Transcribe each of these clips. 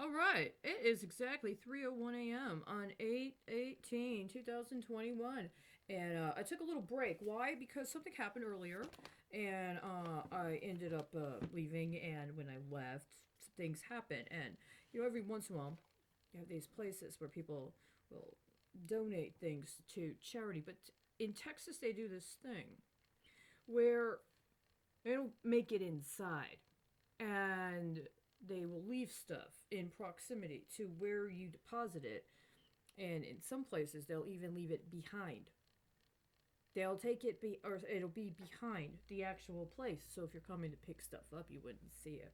All right, it is exactly 3:01 a.m. on 8/18/2021, and I took a little break. Why? Because something happened earlier, and I ended up leaving. And when I left, things happen, and every once in a while, you have these places where people will donate things to charity. But in Texas, they do this thing where they don't make it inside, and they will leave stuff in proximity to where you deposit it, and in some places they'll even leave it behind. They'll take it or it'll be behind the actual place, so if you're coming to pick stuff up you wouldn't see it.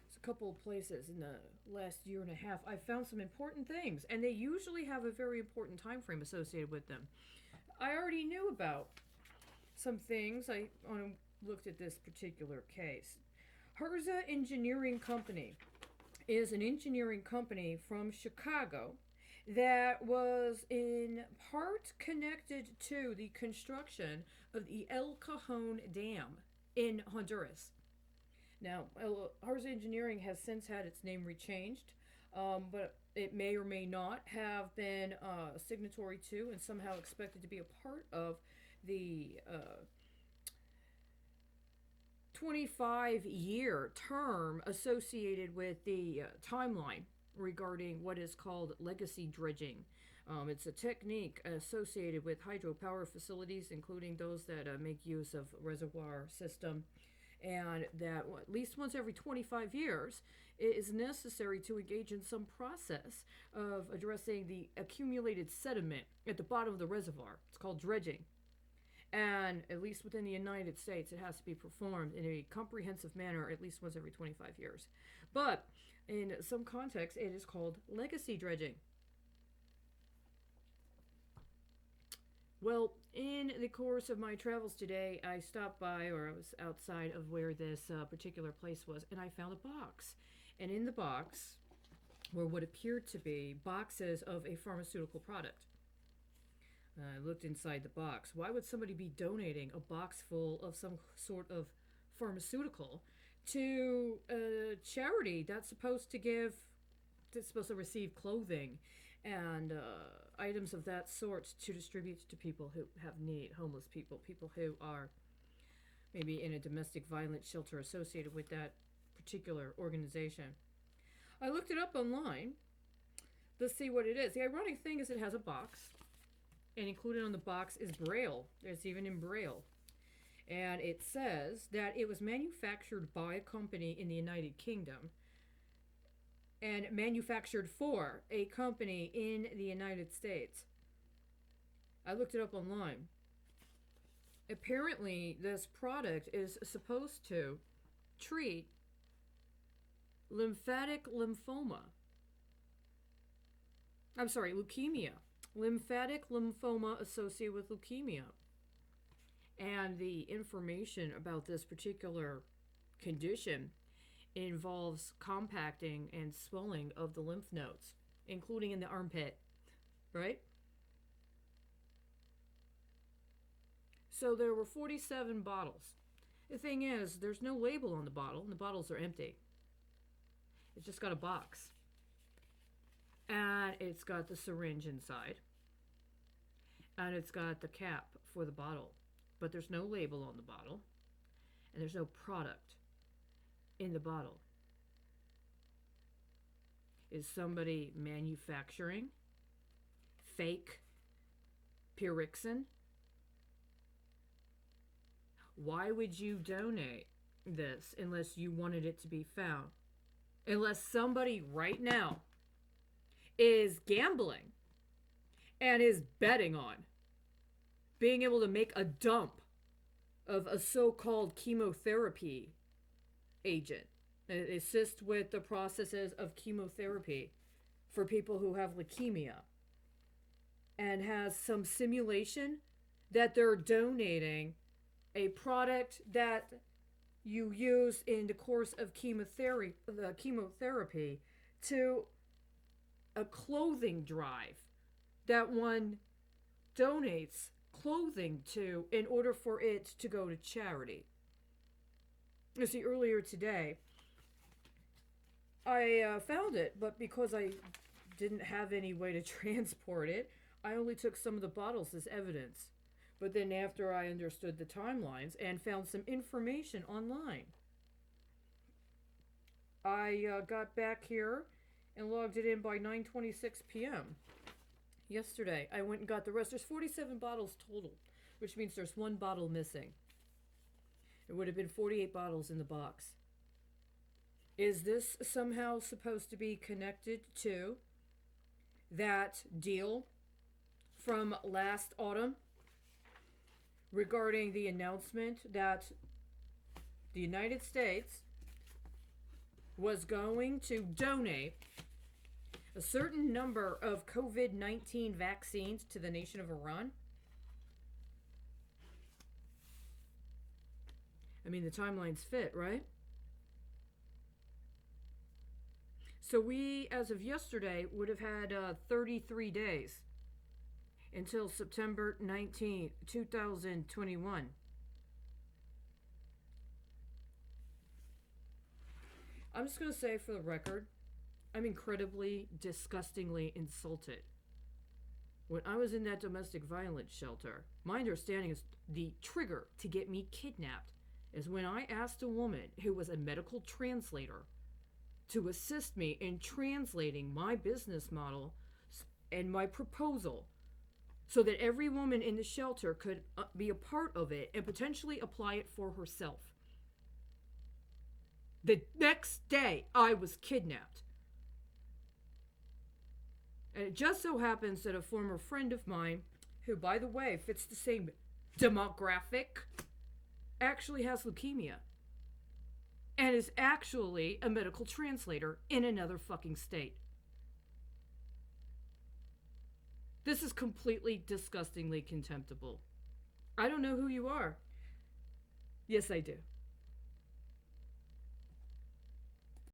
It's a couple of places in the last year and a half I found some important things, and they usually have a very important time frame associated with them. I already knew about some things. I looked at this particular case. Herza Engineering Company is an engineering company from Chicago that was in part connected to the construction of the El Cajon Dam in Honduras. Now, Herza Engineering has since had its name rechanged, but it may or may not have been a signatory to and somehow expected to be a part of the 25-year term associated with the timeline regarding what is called legacy dredging. It's a technique associated with hydropower facilities, including those that make use of reservoir system, and that at least once every 25 years it is necessary to engage in some process of addressing the accumulated sediment at the bottom of the reservoir. It's called dredging. And at least within the United States, it has to be performed in a comprehensive manner at least once every 25 years. But in some contexts, it is called legacy dredging. Well, in the course of my travels today, I stopped by, or I was outside of where this particular place was, and I found a box. And in the box were what appeared to be boxes of a pharmaceutical product. I looked inside the box. Why would somebody be donating a box full of some sort of pharmaceutical to a charity that's supposed to receive clothing and items of that sort to distribute to people who have need, homeless people, people who are maybe in a domestic violence shelter associated with that particular organization? I looked it up online to see what it is. The ironic thing is it has a box, and included on the box is Braille. It's even in Braille. And it says that it was manufactured by a company in the United Kingdom and manufactured for a company in the United States. I looked it up online. Apparently, this product is supposed to treat lymphatic lymphoma. I'm sorry, leukemia. Lymphatic lymphoma associated with leukemia. And the information about this particular condition involves compacting and swelling of the lymph nodes, including in the armpit, right? So there were 47 bottles. The thing is, there's no label on the bottle, and the bottles are empty. It's just got a box. And it's got the syringe inside. And it's got the cap for the bottle. But there's no label on the bottle. And there's no product in the bottle. Is somebody manufacturing fake Pyrexin? Why would you donate this unless you wanted it to be found? Unless somebody right now is gambling and is betting on being able to make a dump of a so-called chemotherapy agent that assists with the processes of chemotherapy for people who have leukemia, and has some simulation that they're donating a product that you use in the course of chemotherapy to a clothing drive that one donates clothing to in order for it to go to charity. You see, earlier today, I found it, but because I didn't have any way to transport it, I only took some of the bottles as evidence. But then, after I understood the timelines and found some information online, I got back here and logged it in by 9:26 p.m. yesterday. I went and got the rest. There's 47 bottles total, which means there's one bottle missing. It would have been 48 bottles in the box. Is this somehow supposed to be connected to that deal from last autumn regarding the announcement that the United States was going to donate a certain number of COVID-19 vaccines to the nation of Iran? I mean, the timelines fit, right? So we, as of yesterday, would have had 33 days until September 19th, 2021. I'm just going to say for the record, I'm incredibly, disgustingly insulted. When I was in that domestic violence shelter, my understanding is the trigger to get me kidnapped is when I asked a woman who was a medical translator to assist me in translating my business model and my proposal so that every woman in the shelter could be a part of it and potentially apply it for herself. The next day, I was kidnapped. And it just so happens that a former friend of mine, who, by the way, fits the same demographic, actually has leukemia. And is actually a medical translator in another fucking state. This is completely disgustingly contemptible. I don't know who you are. Yes, I do.